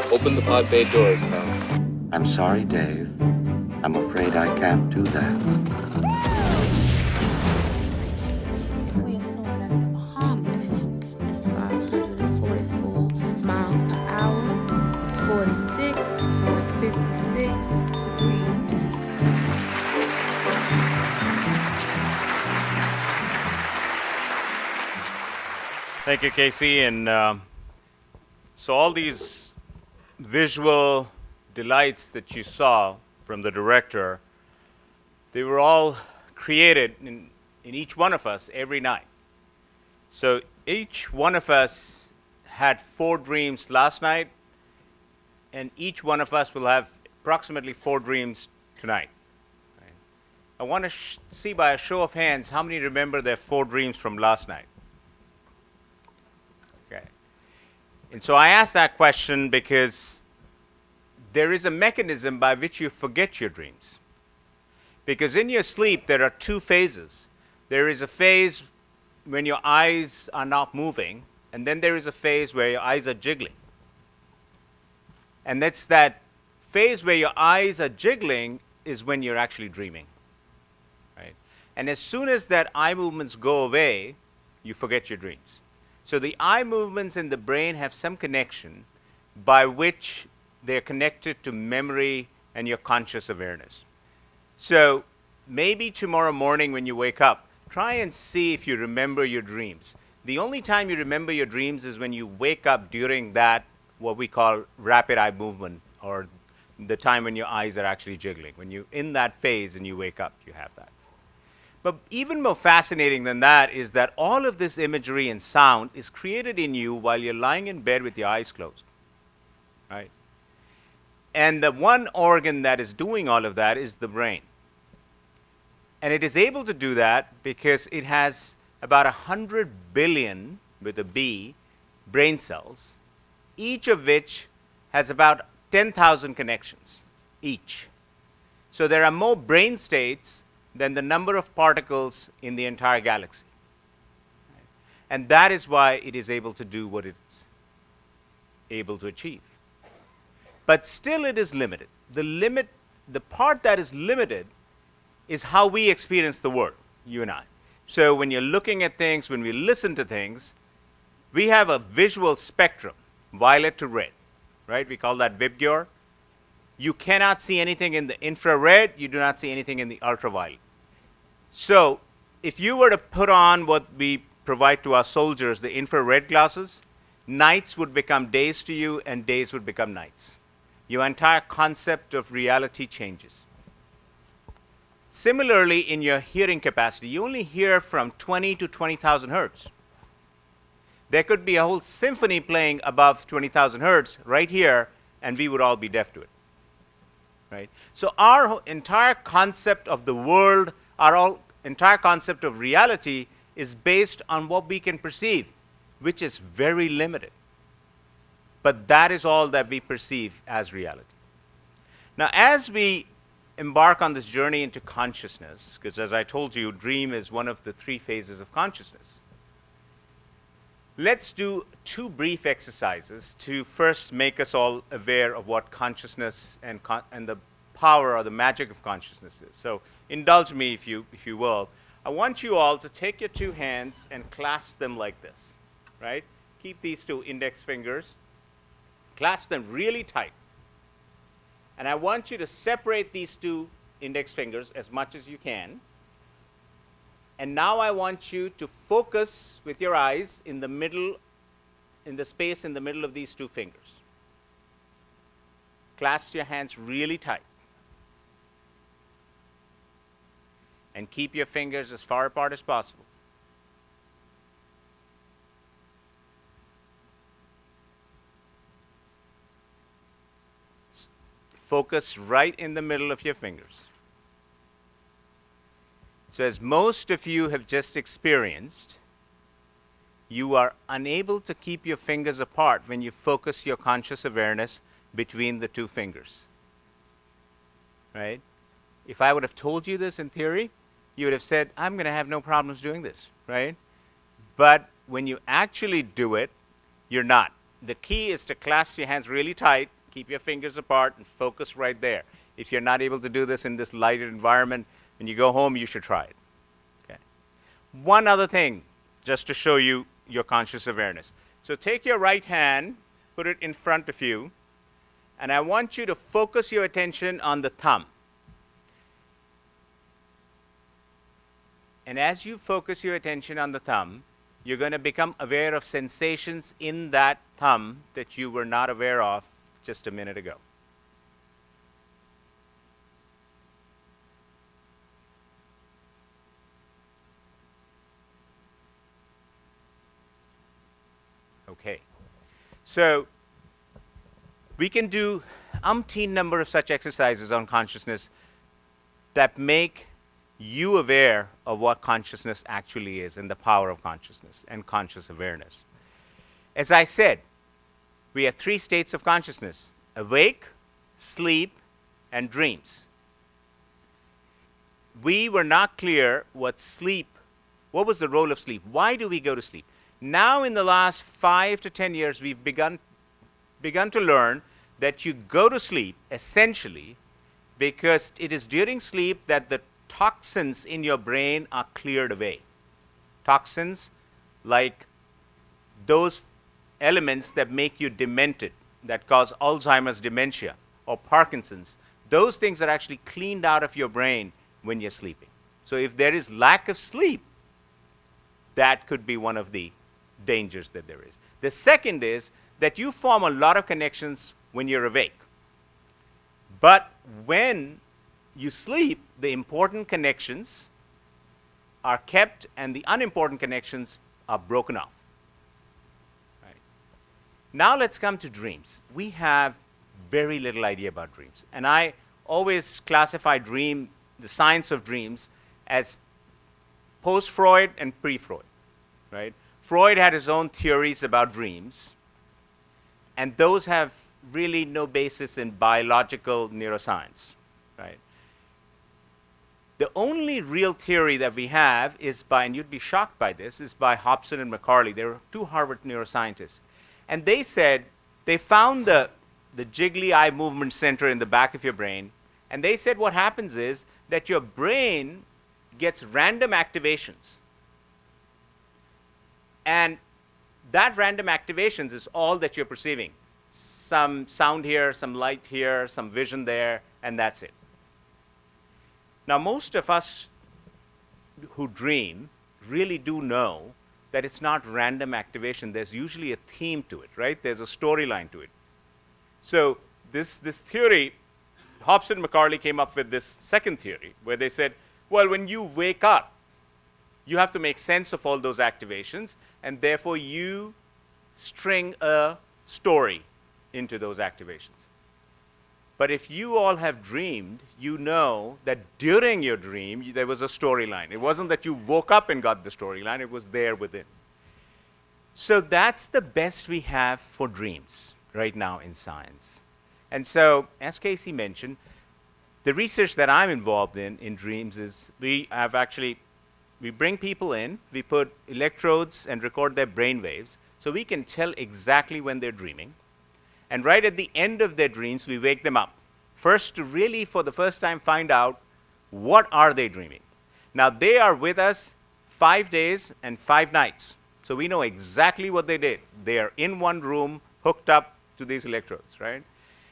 Open the pod bay doors, Hal. I'm sorry, Dave. I'm afraid I can't do that. We assume that's the Bahamas. 544 miles per hour, 46, 56 degrees. Thank you, Casey. And so all these visual delights that you saw from the director, they were all created in each one of us every night. So each one of us had 4 dreams last night, and each one of us will have approximately 4 dreams tonight. Right? I want to see by a show of hands how many remember their 4 dreams from last night. Okay. And so I asked that question because there is a mechanism by which you forget your dreams. Because in your sleep, there are 2 phases. There is a phase when your eyes are not moving, and then there is a phase where your eyes are jiggling. And that's that phase where your eyes are jiggling is when you're actually dreaming. Right? And as soon as that eye movements go away, you forget your dreams. So the eye movements in the brain have some connection by which they're connected to memory and your conscious awareness. So maybe tomorrow morning when you wake up, try and see if you remember your dreams. The only time you remember your dreams is when you wake up during that, what we call rapid eye movement, or the time when your eyes are actually jiggling. When you're in that phase and you wake up, you have that. But even more fascinating than that is that all of this imagery and sound is created in you while you're lying in bed with your eyes closed. Right? And the one organ that is doing all of that is the brain. And it is able to do that because it has about 100 billion, with a B, brain cells, each of which has about 10,000 connections, each. So there are more brain states than the number of particles in the entire galaxy. And that is why it is able to do what it's able to achieve. But still it is limited. The part that is limited is how we experience the world, you and I. So when you're looking at things, when we listen to things, we have a visual spectrum, violet to red, right? We call that VIBGYOR. You cannot see anything in the infrared, you do not see anything in the ultraviolet. So if you were to put on what we provide to our soldiers, the infrared glasses, nights would become days to you and days would become nights. Your entire concept of reality changes. Similarly, in your hearing capacity, you only hear from 20 to 20,000 hertz. There could be a whole symphony playing above 20,000 hertz right here, and we would all be deaf to it. Right? So our entire concept of the world, our entire concept of reality is based on what we can perceive, which is very limited. But that is all that we perceive as reality. Now, as we embark on this journey into consciousness, because as I told you, dream is one of the 3 phases of consciousness. Let's do 2 brief exercises to first make us all aware of what consciousness and the power or the magic of consciousness is. So indulge me, if you will. I want you all to take your 2 hands and clasp them like this, right? Keep these 2 index fingers. Clasp them really tight. And I want you to separate these 2 index fingers as much as you can. And now I want you to focus with your eyes in the middle, in the space in the middle of these 2 fingers. Clasp your hands really tight. And keep your fingers as far apart as possible. Focus right in the middle of your fingers. So as most of you have just experienced, you are unable to keep your fingers apart when you focus your conscious awareness between the 2 fingers. Right? If I would have told you this in theory, you would have said, I'm going to have no problems doing this, right? But when you actually do it, you're not. The key is to clasp your hands really tight keep your fingers apart and focus right there. If you're not able to do this in this lighted environment, when you go home, you should try it. Okay. One other thing, just to show you your conscious awareness. So take your right hand, put it in front of you, and I want you to focus your attention on the thumb. And as you focus your attention on the thumb, you're going to become aware of sensations in that thumb that you were not aware of just a minute ago. Okay. So we can do umpteen number of such exercises on consciousness that make you aware of what consciousness actually is and the power of consciousness and conscious awareness. As I said, we have 3 states of consciousness: awake, sleep, and dreams. We were not clear what was the role of sleep. Why do we go to sleep? Now in the last 5 to 10 years, we've begun to learn that you go to sleep essentially because it is during sleep that the toxins in your brain are cleared away. Toxins like those elements that make you demented, that cause Alzheimer's dementia or Parkinson's. Those things are actually cleaned out of your brain when you're sleeping. So if there is lack of sleep, that could be one of the dangers that there is. The second is that you form a lot of connections when you're awake. But when you sleep, the important connections are kept and the unimportant connections are broken off. Right. Now let's come to dreams. We have very little idea about dreams. And I always classify the science of dreams as post-Freud and pre-Freud. Right? Freud had his own theories about dreams, and those have really no basis in biological neuroscience. Right? The only real theory that we have is by, and you'd be shocked by this, is by Hobson and McCarley. They were 2 Harvard neuroscientists. And they said, they found the jiggly eye movement center in the back of your brain, and they said what happens is that your brain gets random activations. And that random activations is all that you're perceiving. Some sound here, some light here, some vision there, and that's it. Now, most of us who dream really do know that it's not random activation. There's usually a theme to it, right? There's a storyline to it. So this theory, Hobson and McCarley came up with this second theory where they said, well, when you wake up, you have to make sense of all those activations, and therefore you string a story into those activations. But if you all have dreamed, you know that during your dream, there was a storyline. It wasn't that you woke up and got the storyline, it was there within. So that's the best we have for dreams right now in science. And so, as Casey mentioned, the research that I'm involved in dreams is we bring people in, we put electrodes and record their brain waves, so we can tell exactly when they're dreaming. And right at the end of their dreams, we wake them up. First, to really, for the first time, find out what are they dreaming. Now, they are with us 5 days and 5 nights. So we know exactly what they did. They are in one room, hooked up to these electrodes, right?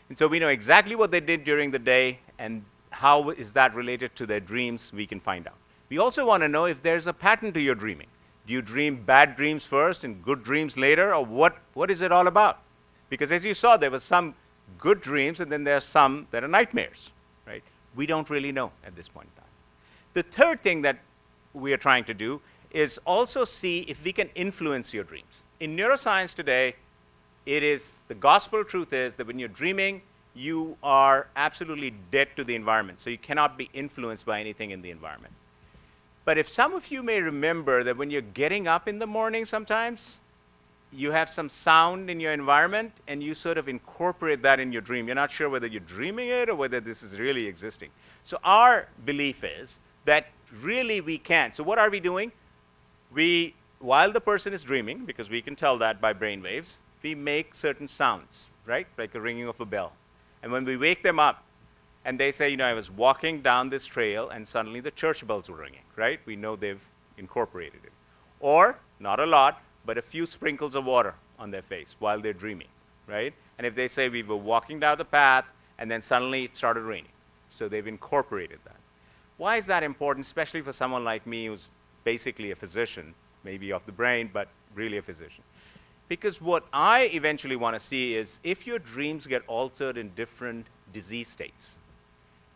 And so we know exactly what they did during the day, and how is that related to their dreams, we can find out. We also want to know if there's a pattern to your dreaming. Do you dream bad dreams first and good dreams later, or what is it all about? Because as you saw, there were some good dreams, and then there are some that are nightmares, right? We don't really know at this point in time. The third thing that we are trying to do is also see if we can influence your dreams. In neuroscience today, the gospel truth is that when you're dreaming, you are absolutely dead to the environment, so you cannot be influenced by anything in the environment. But if some of you may remember that when you're getting up in the morning sometimes, you have some sound in your environment, and you sort of incorporate that in your dream. You're not sure whether you're dreaming it or whether this is really existing. So our belief is that really we can. So what are we doing? While the person is dreaming, because we can tell that by brain waves, we make certain sounds. right? Like a ringing of a bell. And when we wake them up and they say, I was walking down this trail and suddenly the church bells were ringing, right? We know they've incorporated it. Or, not a lot, but a few sprinkles of water on their face while they're dreaming, right? And if they say we were walking down the path and then suddenly it started raining. So they've incorporated that. Why is that important, especially for someone like me who's basically a physician, maybe of the brain, but really a physician? Because what I eventually want to see is if your dreams get altered in different disease states,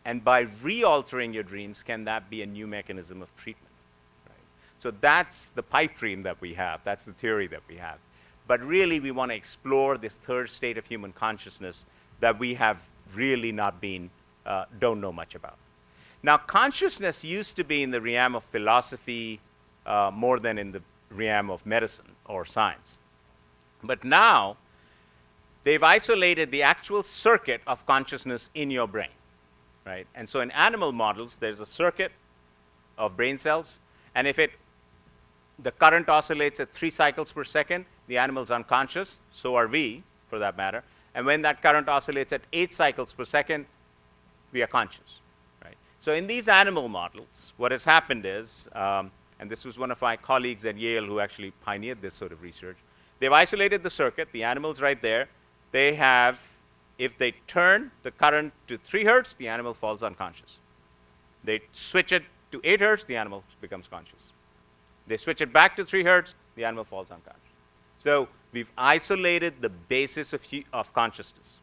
and by re-altering your dreams, can that be a new mechanism of treatment? Right? So that's the pipe dream that we have. That's the theory that we have. But really, we want to explore this third state of human consciousness that we have really not been, don't know much about. Now, consciousness used to be in the realm of philosophy more than in the realm of medicine or science. But now, they've isolated the actual circuit of consciousness in your brain, right? And so in animal models, there's a circuit of brain cells, and if the current oscillates at 3 cycles per second, the animal's unconscious, so are we, for that matter. And when that current oscillates at 8 cycles per second, we are conscious, right? So in these animal models, what has happened is, and this was one of my colleagues at Yale who actually pioneered this sort of research, they've isolated the circuit, the animal's right there. They have, if they turn the current to 3 hertz, the animal falls unconscious. They switch it to 8 hertz, the animal becomes conscious. They switch it back to 3 hertz, the animal falls unconscious. So we've isolated the basis of consciousness.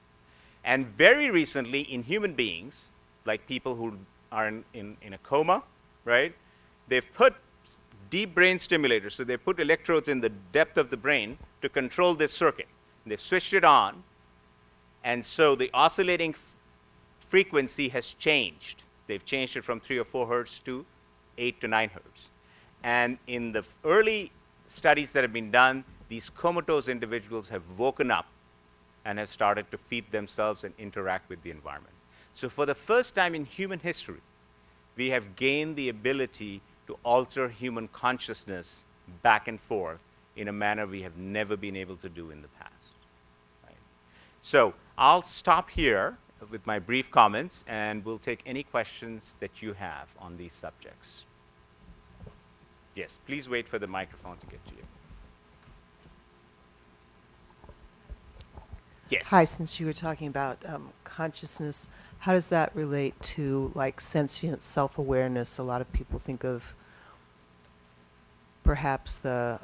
And very recently, in human beings, like people who are in a coma, right, they've put deep brain stimulators. So they put electrodes in the depth of the brain to control this circuit. They've switched it on, and so the oscillating frequency has changed. They've changed it from 3 or 4 hertz to 8 to 9 hertz. And in the early studies that have been done, these comatose individuals have woken up and have started to feed themselves and interact with the environment. So for the first time in human history, we have gained the ability to alter human consciousness back and forth in a manner we have never been able to do in the past. Right? So I'll stop here with my brief comments, and we'll take any questions that you have on these subjects. Yes, please wait for the microphone to get to you. Yes. Hi, since you were talking about consciousness, how does that relate to like sentient self-awareness? A lot of people think of perhaps the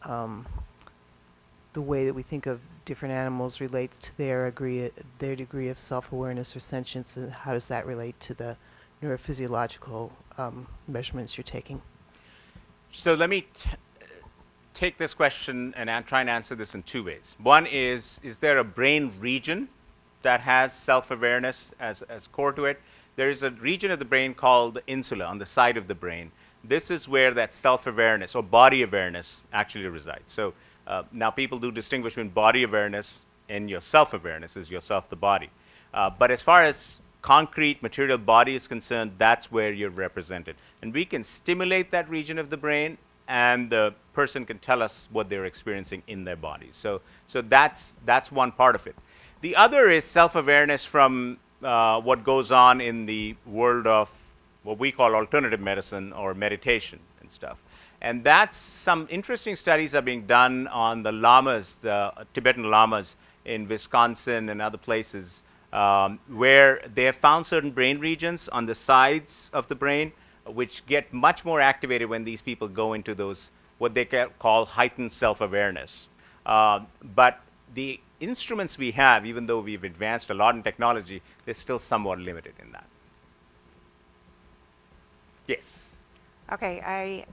way that we think of different animals relates to their degree of self-awareness or sentience, and how does that relate to the neurophysiological measurements you're taking? So let me take this question and try and answer this in 2 ways. One is there a brain region that has self-awareness as core to it? There is a region of the brain called the insula on the side of the brain. This is where that self-awareness or body awareness actually resides. So now people do distinguish between body awareness and your self-awareness as yourself, the body. But as far as concrete material body is concerned, that's where you're represented. And we can stimulate that region of the brain, and the person can tell us what they're experiencing in their body. So that's one part of it. The other is self-awareness from what goes on in the world of what we call alternative medicine or meditation and stuff. And that's some interesting studies are being done on the lamas, the Tibetan lamas in Wisconsin and other places, where they have found certain brain regions on the sides of the brain which get much more activated when these people go into those, what they call heightened self-awareness. But the instruments we have, even though we've advanced a lot in technology, they're still somewhat limited in that. Yes. Okay, I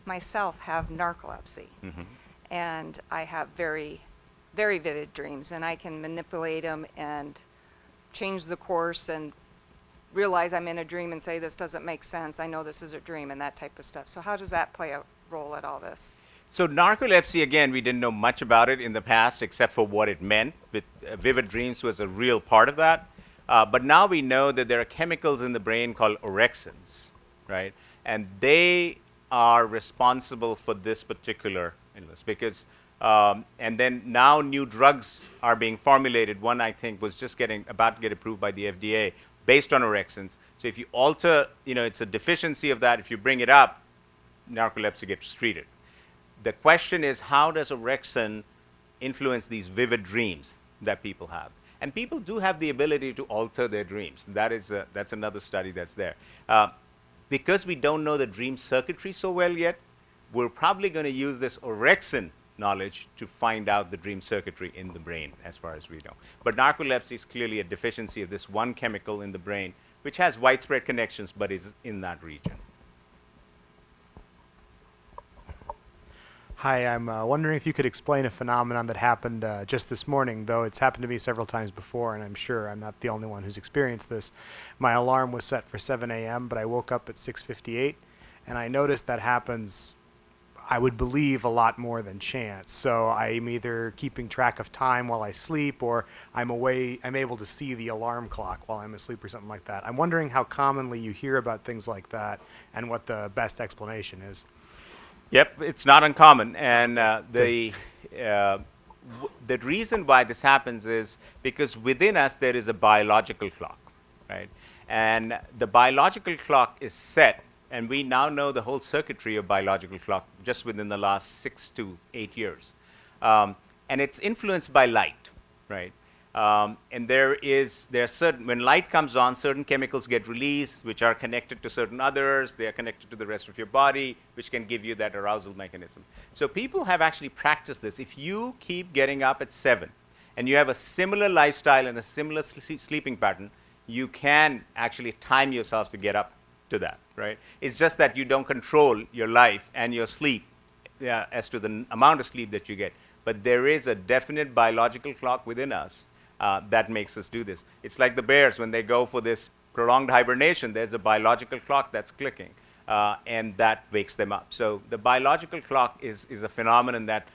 myself have narcolepsy, and I have very, very vivid dreams, and I can manipulate them and change the course and realize I'm in a dream and say, this doesn't make sense, I know this is a dream, and that type of stuff. So how does that play a role at all this? So narcolepsy, again, we didn't know much about it in the past except for what it meant. Vivid dreams was a real part of that. But now we know that there are chemicals in the brain called orexins, right? And they are responsible for this particular illness because And then now new drugs are being formulated. One, I think, was just about to get approved by the FDA based on orexins. So if you alter, it's a deficiency of that. If you bring it up, narcolepsy gets treated. The question is, how does orexin influence these vivid dreams that people have? And people do have the ability to alter their dreams. That's another study that's there. Because we don't know the dream circuitry so well yet, we're probably going to use this orexin knowledge to find out the dream circuitry in the brain, as far as we know. But narcolepsy is clearly a deficiency of this one chemical in the brain, which has widespread connections, but is in that region. Hi, I'm wondering if you could explain a phenomenon that happened just this morning, though it's happened to me several times before, and I'm sure I'm not the only one who's experienced this. My alarm was set for 7 a.m., but I woke up at 6:58, and I noticed that happens, I would believe, a lot more than chance. So I'm either keeping track of time while I sleep, or I'm able to see the alarm clock while I'm asleep or something like that. I'm wondering how commonly you hear about things like that and what the best explanation is. Yep, it's not uncommon, and the reason why this happens is because within us there is a biological clock, right? And the biological clock is set, and we now know the whole circuitry of biological clock just within the last 6 to 8 years, and it's influenced by light, right? And when light comes on, certain chemicals get released, which are connected to certain others. They are connected to the rest of your body, which can give you that arousal mechanism. So people have actually practiced this. If you keep getting up at 7 and you have a similar lifestyle and a similar sleeping pattern, you can actually time yourself to get up to that, right? It's just that you don't control your life and your sleep as to the amount of sleep that you get. But there is a definite biological clock within us that makes us do this. It's like the bears when they go for this prolonged hibernation. There's a biological clock that's clicking, and that wakes them up. So the biological clock is a phenomenon that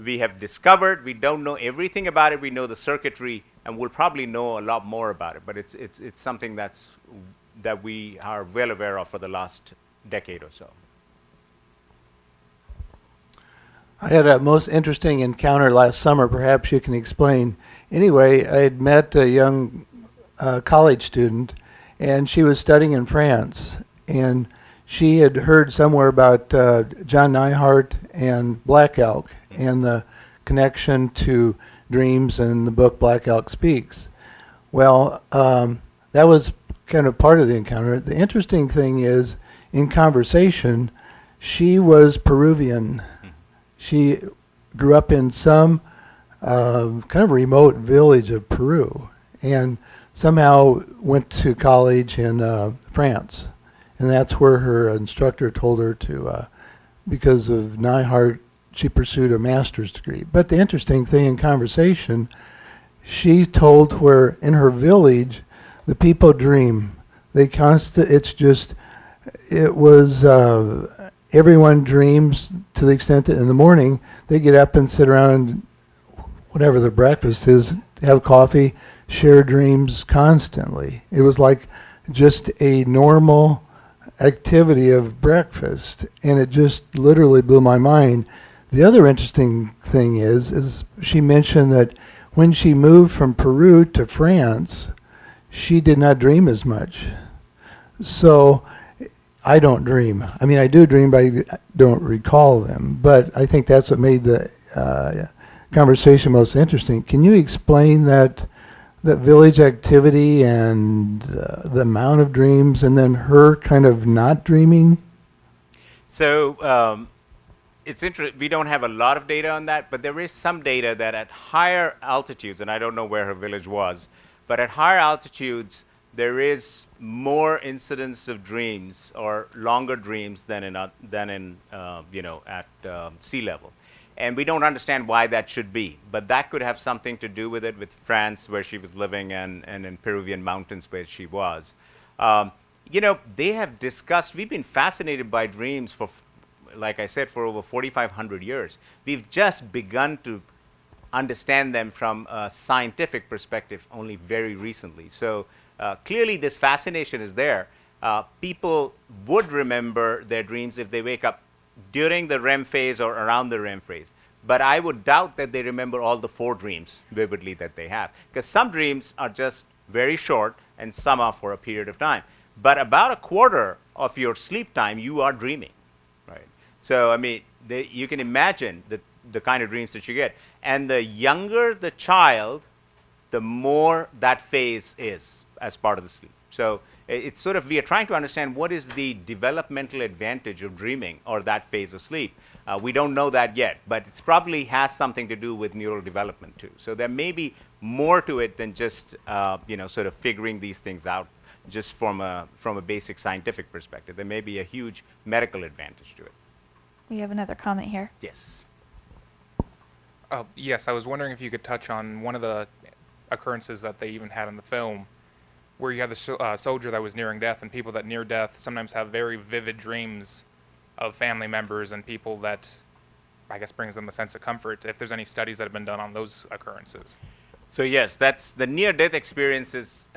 we have discovered. We don't know everything about it. We know the circuitry, and we'll probably know a lot more about it. But it's something that we are well aware of for the last decade or so. I had a most interesting encounter last summer. Perhaps you can explain. Anyway, I had met a young college student, and she was studying in France. And she had heard somewhere about John Neihart and Black Elk and the connection to dreams in the book Black Elk Speaks. Well, that was kind of part of the encounter. The interesting thing is, in conversation, she was Peruvian. She grew up in some kind of remote village of Peru, and somehow went to college in France. And that's where her instructor told her to, because of Neihart, she pursued a master's degree. But the interesting thing in conversation, she told where in her village, the people dream. Everyone dreams to the extent that in the morning they get up and sit around, whatever their breakfast is, have coffee, share dreams constantly. It was like just a normal activity of breakfast, and it just literally blew my mind. The other interesting thing is she mentioned that when she moved from Peru to France, she did not dream as much. So I don't dream. I mean, I do dream, but I don't recall them. But I think that's what made the conversation most interesting. Can you explain that village activity and the amount of dreams, and then her kind of not dreaming? So it's interesting. We don't have a lot of data on that, but there is some data that at higher altitudes, and I don't know where her village was, but at higher altitudes, there is more incidence of dreams or longer dreams than at sea level. And we don't understand why that should be, but that could have something to do with it, with France, where she was living, and in Peruvian mountains where she was. They have discussed, we've been fascinated by dreams for, like I said, for over 4,500 years. We've just begun to understand them from a scientific perspective only very recently. So clearly this fascination is there. People would remember their dreams if they wake up during the REM phase or around the REM phase. But I would doubt that they remember all the 4 dreams vividly that they have, because some dreams are just very short and some are for a period of time. But about a quarter of your sleep time, you are dreaming, right? So, I mean, you can imagine the kind of dreams that you get. And the younger the child, the more that phase is as part of the sleep. So it's sort of, we are trying to understand what is the developmental advantage of dreaming or that phase of sleep. We don't know that yet, but it probably has something to do with neural development too. So there may be more to it than just sort of figuring these things out just from a basic scientific perspective. There may be a huge medical advantage to it. We have another comment here. Yes. Yes, I was wondering if you could touch on one of the occurrences that they even had in the film, where you had the soldier that was nearing death, and people that near death sometimes have very vivid dreams of family members and people that, I guess, brings them a sense of comfort. If there's any studies that have been done on those occurrences. So yes, that's the near-death experiences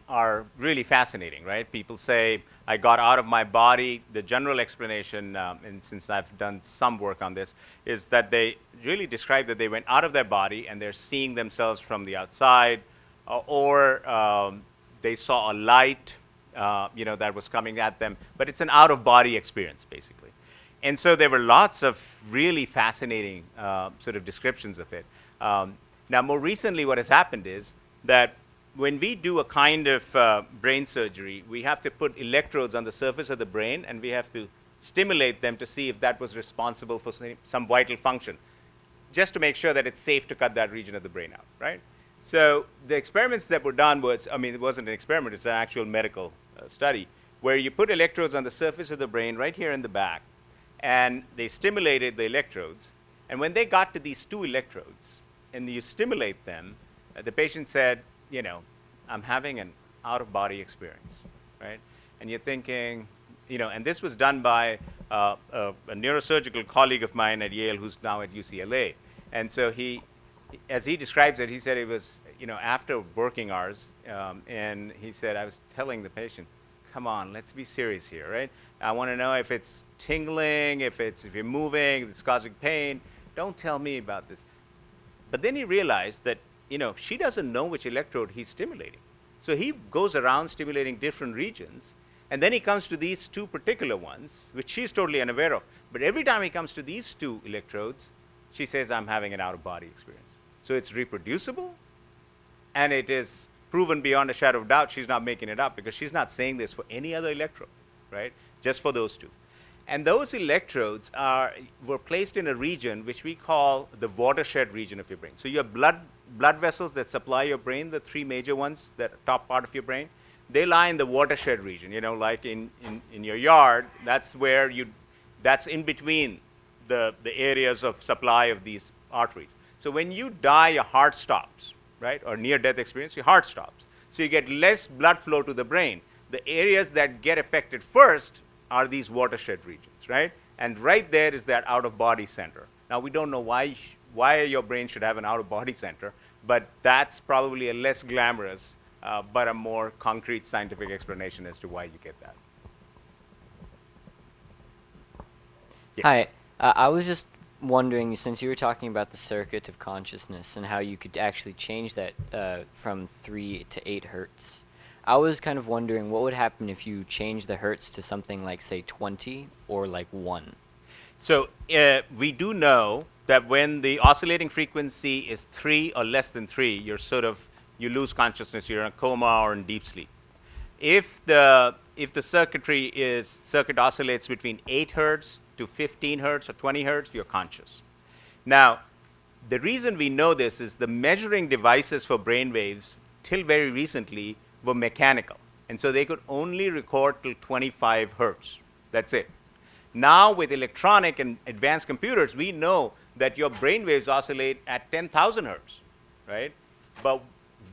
are really fascinating, right? People say, I got out of my body. The general explanation, and since I've done some work on this, is that they really describe that they went out of their body and they're seeing themselves from the outside, or they saw a light, that was coming at them. But it's an out-of-body experience, basically. And so there were lots of really fascinating sort of descriptions of it. Now, more recently, what has happened is that when we do a kind of brain surgery, we have to put electrodes on the surface of the brain, and we have to stimulate them to see if that was responsible for some vital function, just to make sure that it's safe to cut that region of the brain out, right? So the experiments that were done was, it wasn't an experiment, it's an actual medical study, where you put electrodes on the surface of the brain right here in the back, and they stimulated the electrodes. And when they got to these 2 electrodes, and you stimulate them, the patient said, I'm having an out-of-body experience, right? And you're thinking, and this was done by a neurosurgical colleague of mine at Yale who's now at UCLA. And so as he describes it, he said it was, after working hours, and he said, I was telling the patient, come on, let's be serious here, right? I want to know if it's tingling, if you're moving, if it's causing pain. Don't tell me about this. But then he realized that, she doesn't know which electrode he's stimulating. So he goes around stimulating different regions, and then he comes to these 2 particular ones, which she's totally unaware of. But every time he comes to these 2 electrodes, she says, I'm having an out-of-body experience. So it's reproducible, and it is proven beyond a shadow of doubt. She's not making it up, because she's not saying this for any other electrode, right? Just for those 2. And those electrodes were placed in a region which we call the watershed region of your brain. So you have blood vessels that supply your brain, the 3 major ones, that top part of your brain. They lie in the watershed region, like in your yard. That's where that's in between the areas of supply of these arteries. So when you die, your heart stops, right? Or near-death experience, your heart stops. So you get less blood flow to the brain. The areas that get affected first are these watershed regions, right? And right there is that out-of-body center. Now, we don't know why your brain should have an out-of-body center, but that's probably a less glamorous, but a more concrete scientific explanation as to why you get that. Yes. Hi, I was just wondering, since you were talking about the circuit of consciousness and how you could actually change that from 3 to 8 hertz, I was kind of wondering what would happen if you change the hertz to something like, say, 20 or like 1. So we do know that when the oscillating frequency is 3 or less than 3, you lose consciousness. You're in a coma or in deep sleep. If the circuit oscillates between 8 hertz to 15 hertz or 20 hertz, you're conscious. Now, the reason we know this is the measuring devices for brain waves till very recently were mechanical. And so they could only record till 25 hertz. That's it. Now with electronic and advanced computers, we know that your brain waves oscillate at 10,000 hertz, right? But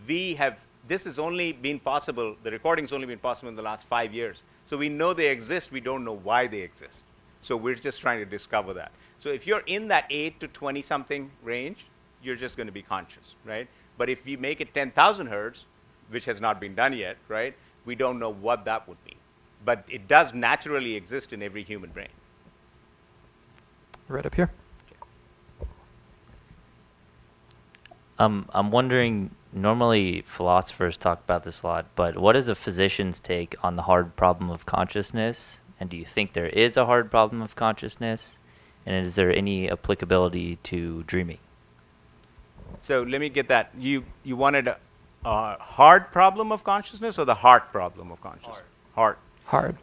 this has only been possible, the recording's only been possible in the last 5 years. So we know they exist, we don't know why they exist. So we're just trying to discover that. So if you're in that 8 to 20 something range, you're just going to be conscious, right? But if we make it 10,000 hertz, which has not been done yet, right? We don't know what that would mean. But it does naturally exist in every human brain. Right up here. I'm wondering, normally philosophers talk about this a lot, but what is a physician's take on the hard problem of consciousness? And do you think there is a hard problem of consciousness? And is there any applicability to dreaming? So let me get that. You wanted a hard problem of consciousness or the heart problem of consciousness? Heart.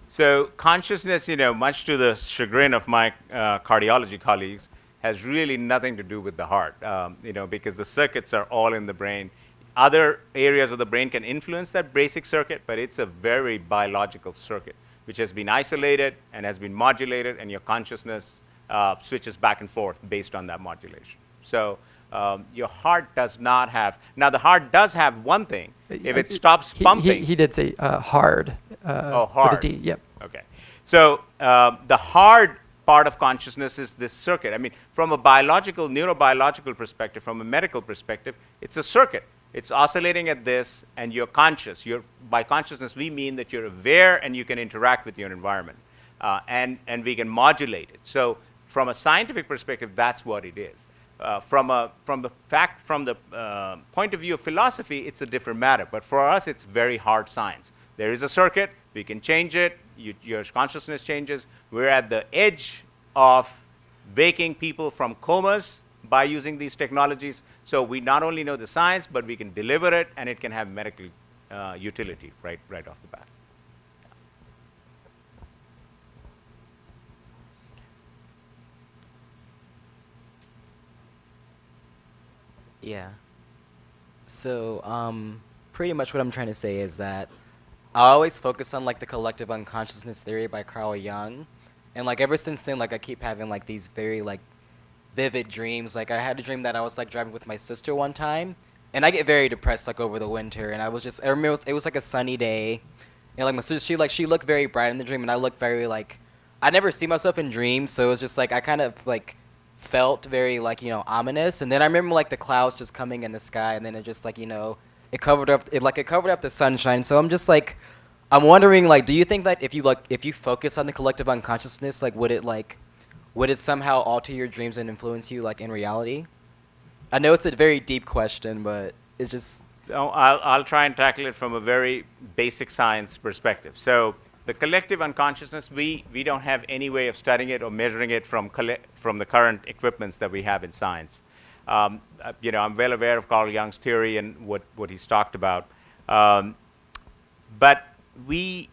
So consciousness, much to the chagrin of my cardiology colleagues, has really nothing to do with the heart, because the circuits are all in the brain. Other areas of the brain can influence that basic circuit, but it's a very biological circuit, which has been isolated and has been modulated, and your consciousness switches back and forth based on that modulation. So your heart does not have, now the heart does have one thing, if it stops pumping. He did say hard. Hard. With a D, yep. Okay. So the hard part of consciousness is this circuit. I mean, from a biological, neurobiological perspective, from a medical perspective, it's a circuit. It's oscillating at this, and you're conscious. By consciousness, we mean that you're aware and you can interact with your environment, and we can modulate it. So from a scientific perspective, that's what it is. From the point of view of philosophy, it's a different matter. But for us, it's very hard science. There is a circuit. We can change it. Your consciousness changes. We're at the edge of waking people from comas by using these technologies. So we not only know the science, but we can deliver it, and it can have medical utility right off the bat. Yeah. So pretty much what I'm trying to say is that I always focus on like the collective unconsciousness theory by Carl Jung, and like ever since then, like I keep having like these very like vivid dreams. Like I had a dream that I was like driving with my sister one time, and I get very depressed like over the winter, and I remember it was like a sunny day, and like my sister, she looked very bright in the dream, and I looked very like, I never see myself in dreams, so it was just like I kind of like felt very like ominous. And then I remember like the clouds just coming in the sky, and then it just like it covered up the sunshine. So I'm just like, I'm wondering, like, do you think that if you focus on the collective unconsciousness, like would it somehow alter your dreams and influence you like in reality? I know it's a very deep question, but it's just. No, I'll try and tackle it from a very basic science perspective. So the collective unconsciousness, we don't have any way of studying it or measuring it from the current equipments that we have in science. I'm well aware of Carl Jung's theory and what he's talked about. But we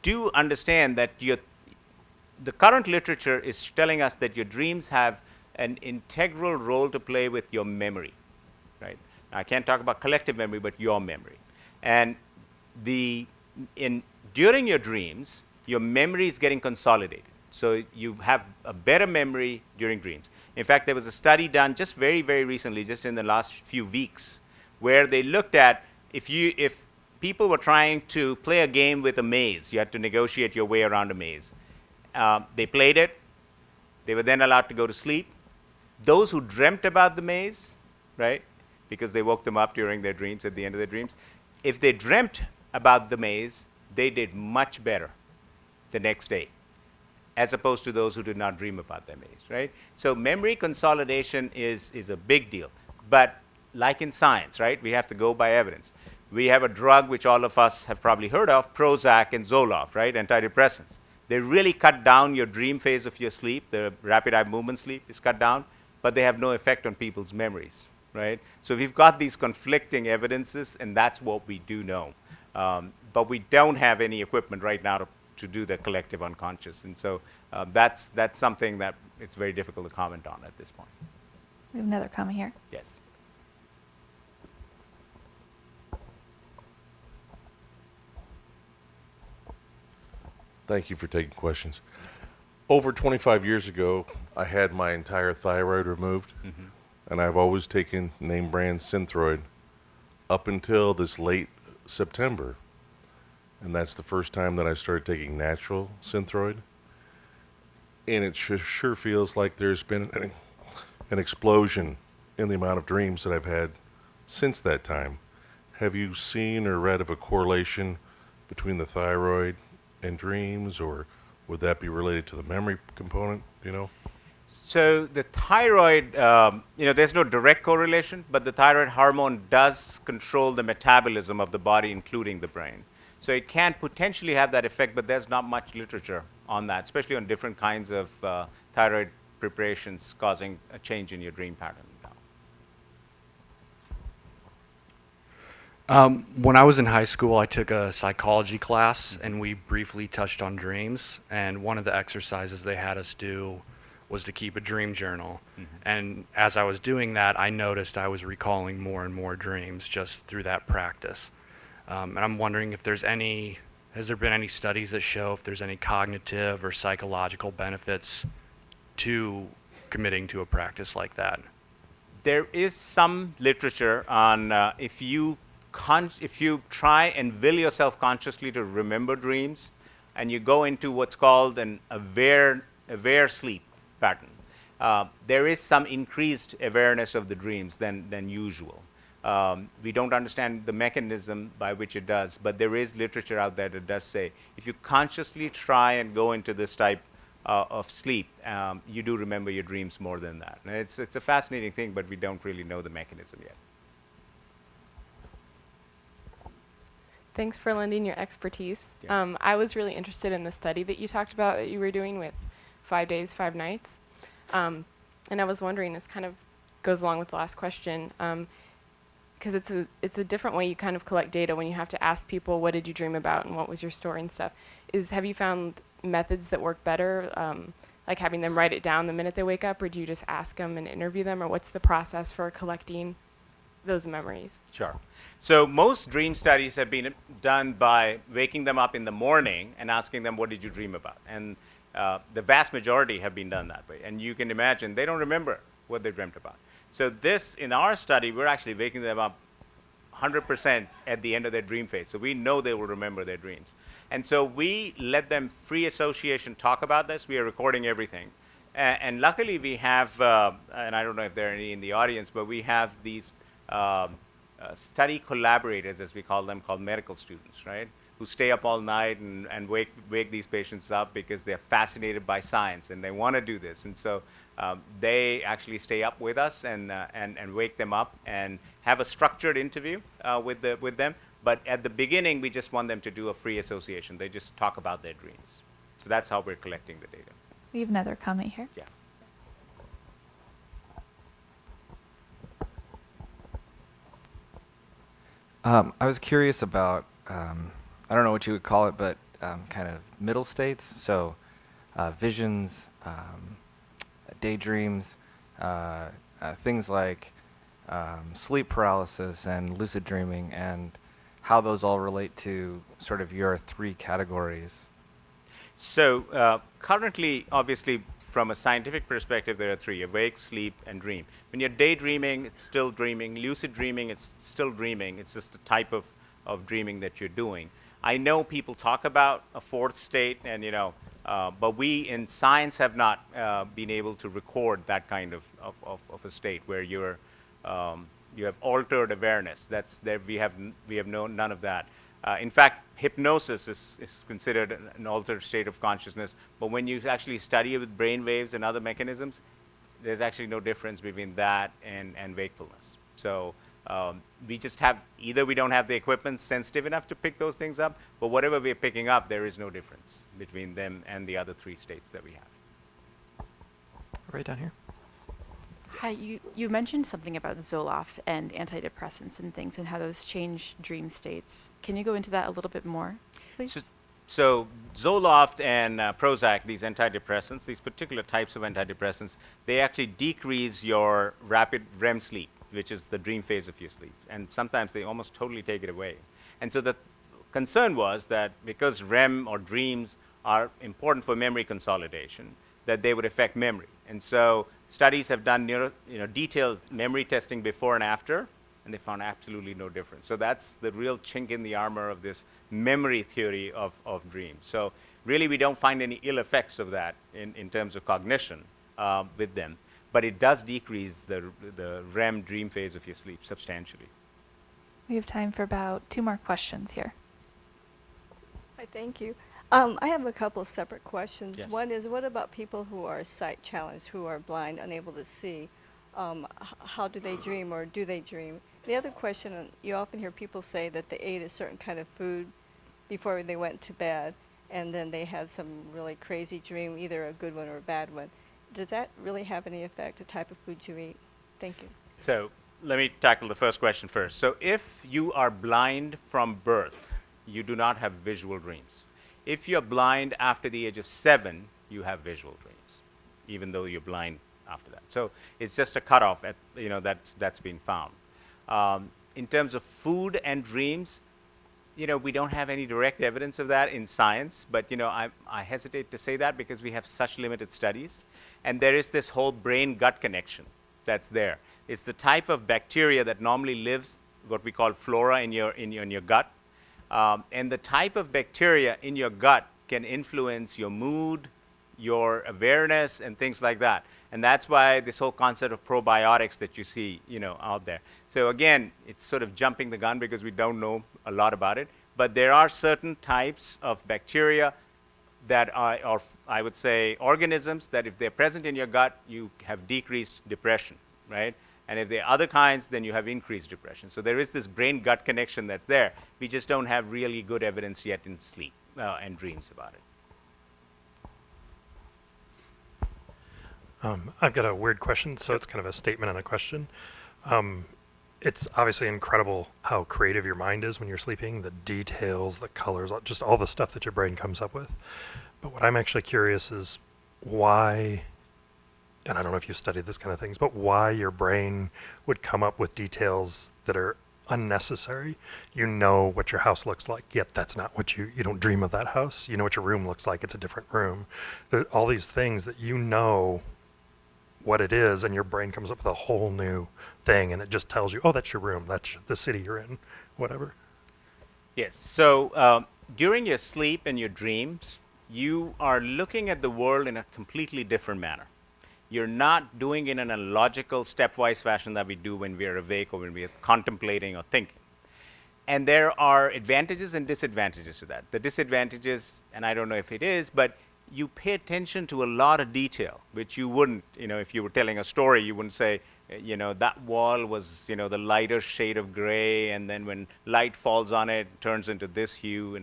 do understand that the current literature is telling us that your dreams have an integral role to play with your memory, right? I can't talk about collective memory, but your memory. And during your dreams, your memory is getting consolidated. So you have a better memory during dreams. In fact, there was a study done just very, very recently, just in the last few weeks, where they looked at if people were trying to play a game with a maze, you had to negotiate your way around a maze. They played it. They were then allowed to go to sleep. Those who dreamt about the maze, right, because they woke them up during their dreams, at the end of their dreams, if they dreamt about the maze, they did much better the next day, as opposed to those who did not dream about their maze, right? So memory consolidation is a big deal. But like in science, right, we have to go by evidence. We have a drug which all of us have probably heard of, Prozac and Zoloft, right, antidepressants. They really cut down your dream phase of your sleep. The rapid eye movement sleep is cut down, but they have no effect on people's memories, right? So we've got these conflicting evidences, and that's what we do know. But we don't have any equipment right now to do the collective unconscious. And so that's something that it's very difficult to comment on at this point. We have another comment here. Yes. Thank you for taking questions. Over 25 years ago, I had my entire thyroid removed, and I've always taken name brand Synthroid up until this late September. And that's the first time that I started taking natural Synthroid. And it sure feels like there's been an explosion in the amount of dreams that I've had since that time. Have you seen or read of a correlation between the thyroid and dreams, or would that be related to the memory component, So the thyroid, there's no direct correlation, but the thyroid hormone does control the metabolism of the body, including the brain. So it can potentially have that effect, but there's not much literature on that, especially on different kinds of thyroid preparations causing a change in your dream pattern. When I was in high school, I took a psychology class, and we briefly touched on dreams. And one of the exercises they had us do was to keep a dream journal. And as I was doing that, I noticed I was recalling more and more dreams just through that practice. And I'm wondering if has there been any studies that show if there's any cognitive or psychological benefits to committing to a practice like that? There is some literature on if you try and will yourself consciously to remember dreams, and you go into what's called an aware sleep pattern, there is some increased awareness of the dreams than usual. We don't understand the mechanism by which it does, but there is literature out there that does say if you consciously try and go into this type of sleep, you do remember your dreams more than that. And it's a fascinating thing, but we don't really know the mechanism yet. Thanks for lending your expertise. Yeah. I was really interested in the study that you talked about that you were doing with 5 days, 5 nights. And I was wondering, this kind of goes along with the last question, because it's a different way you kind of collect data when you have to ask people, what did you dream about and what was your story and stuff. Have you found methods that work better, like having them write it down the minute they wake up, or do you just ask them and interview them, or what's the process for collecting those memories? Sure. So most dream studies have been done by waking them up in the morning and asking them, what did you dream about? And the vast majority have been done that way. And you can imagine they don't remember what they dreamt about. So this, in our study, we're actually waking them up 100% at the end of their dream phase. So we know they will remember their dreams. And so we let them free association talk about this. We are recording everything. And luckily we have, and I don't know if there are any in the audience, but we have these study collaborators, as we call them, called medical students, right? Who stay up all night and wake these patients up because they're fascinated by science and they want to do this. And so they actually stay up with us and wake them up and have a structured interview with them. But at the beginning, we just want them to do a free association. They just talk about their dreams. So that's how we're collecting the data. We have another comment here. Yeah. I was curious about, I don't know what you would call it, but kind of middle states. So visions, daydreams, things like sleep paralysis and lucid dreaming, and how those all relate to sort of your 3 categories. So currently, obviously, from a scientific perspective, there are 3: awake, sleep, and dream. When you're daydreaming, it's still dreaming. Lucid dreaming, it's still dreaming. It's just a type of dreaming that you're doing. I know people talk about a 4th state, and but we in science have not been able to record that kind of a state where you have altered awareness. That's there. We have none of that. In fact, hypnosis is considered an altered state of consciousness, but when you actually study it with brain waves and other mechanisms, there's actually no difference between that and wakefulness. So we just have, either we don't have the equipment sensitive enough to pick those things up, but whatever we're picking up, there is no difference between them and the other 3 states that we have. Right down here. Hi, you mentioned something about Zoloft and antidepressants and things and how those change dream states. Can you go into that a little bit more, please? So Zoloft and Prozac, these antidepressants, these particular types of antidepressants, they actually decrease your rapid REM sleep, which is the dream phase of your sleep. And sometimes they almost totally take it away. And so the concern was that because REM or dreams are important for memory consolidation, that they would affect memory. And so studies have done detailed memory testing before and after, and they found absolutely no difference. So that's the real chink in the armor of this memory theory of dreams. So really we don't find any ill effects of that in terms of cognition with them, but it does decrease the REM dream phase of your sleep substantially. We have time for about 2 more questions here. Hi, thank you. I have a couple separate questions. Yes. One is, what about people who are sight challenged, who are blind, unable to see? How do they dream, or do they dream? The other question, you often hear people say that they ate a certain kind of food before they went to bed, and then they had some really crazy dream, either a good one or a bad one. Does that really have any effect, the type of food you eat? Thank you. So let me tackle the first question first. So if you are blind from birth, you do not have visual dreams. If you're blind after the age of 7, you have visual dreams, even though you're blind after that. So it's just a cutoff at, that's been found. In terms of food and dreams, we don't have any direct evidence of that in science, but I hesitate to say that because we have such limited studies. And there is this whole brain-gut connection that's there. It's the type of bacteria that normally lives, what we call flora in your gut. And the type of bacteria in your gut can influence your mood, your awareness, and things like that. And that's why this whole concept of probiotics that you see, out there. So again, it's sort of jumping the gun because we don't know a lot about it. But there are certain types of bacteria that are, or I would say, organisms that if they're present in your gut, you have decreased depression, right? And if there are other kinds, then you have increased depression. So there is this brain-gut connection that's there. We just don't have really good evidence yet in sleep and dreams about it. I've got a weird question, so it's kind of a statement and a question. It's obviously incredible how creative your mind is when you're sleeping, the details, the colors, just all the stuff that your brain comes up with. But what I'm actually curious is why, and I don't know if you've studied this kind of things, but why your brain would come up with details that are unnecessary. You know what your house looks like, yet that's not what you don't dream of that house. You know what your room looks like, it's a different room. There are all these things that you know what it is, and your brain comes up with a whole new thing, and it just tells you, oh, that's your room, that's the city you're in, whatever. Yes, so during your sleep and your dreams, you are looking at the world in a completely different manner. You're not doing it in a logical, stepwise fashion that we do when we're awake or when we're contemplating or thinking. And there are advantages and disadvantages to that. The disadvantages, and I don't know if it is, but you pay attention to a lot of detail, which you wouldn't, if you were telling a story, you wouldn't say, that wall was, the lighter shade of gray, and then when light falls on it, it turns into this hue,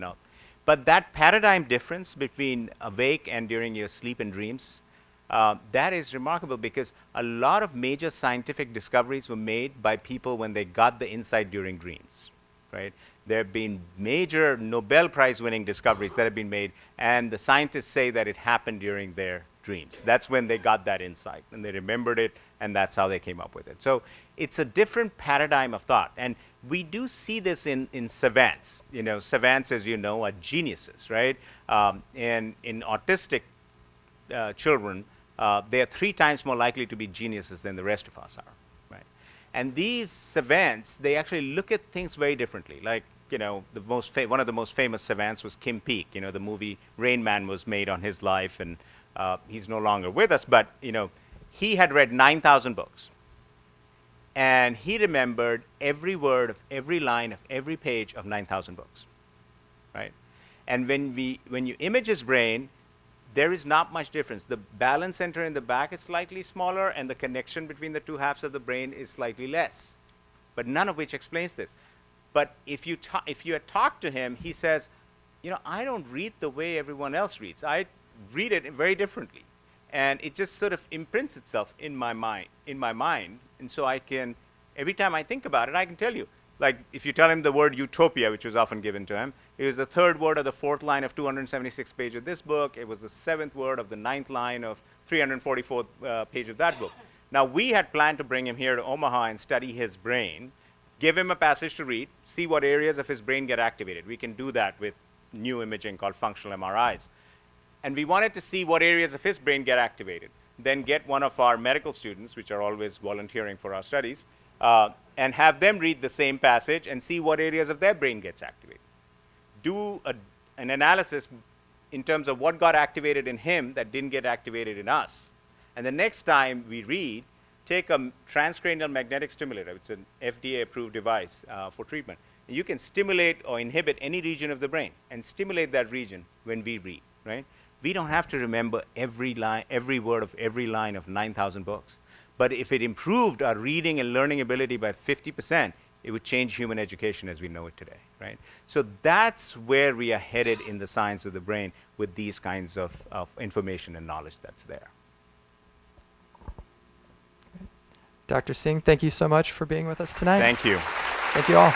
But that paradigm difference between awake and during your sleep and dreams, that is remarkable because a lot of major scientific discoveries were made by people when they got the insight during dreams, right? There have been major Nobel Prize winning discoveries that have been made, and the scientists say that it happened during their dreams. That's when they got that insight, and they remembered it, and that's how they came up with it. So it's a different paradigm of thought, and we do see this in savants. Savants, as you know, are geniuses, right? And in autistic children, they are 3 times more likely to be geniuses than the rest of us are, right? And these savants, they actually look at things very differently. Like, one of the most famous savants was Kim Peek. The movie Rain Man was made on his life, and he's no longer with us, but, he had read 9,000 books. And he remembered every word of every line of every page of 9,000 books, right? And when you image his brain, there is not much difference. The balance center in the back is slightly smaller, and the connection between the two halves of the brain is slightly less, but none of which explains this. But if you had talked to him, he says, I don't read the way everyone else reads. I read it very differently, and it just sort of imprints itself in my mind. And so I can, every time I think about it, I can tell you. Like, if you tell him the word utopia, which was often given to him, it was the 3rd word of the 4th line of 276 page of this book. It was the 7th word of the 9th line of 344th page of that book. Now, we had planned to bring him here to Omaha and study his brain, give him a passage to read, see what areas of his brain get activated. We can do that with new imaging called functional MRIs. And we wanted to see what areas of his brain get activated. Then get one of our medical students, which are always volunteering for our studies, and have them read the same passage and see what areas of their brain gets activated. Do an analysis in terms of what got activated in him that didn't get activated in us. And the next time we read, take a transcranial magnetic stimulator. It's an FDA-approved device for treatment. You can stimulate or inhibit any region of the brain and stimulate that region when we read, right? We don't have to remember every line, every word of every line of 9,000 books. But if it improved our reading and learning ability by 50%, it would change human education as we know it today, right? So that's where we are headed in the science of the brain with these kinds of information and knowledge that's there. Dr. Singh, thank you so much for being with us tonight. Thank you. Thank you all.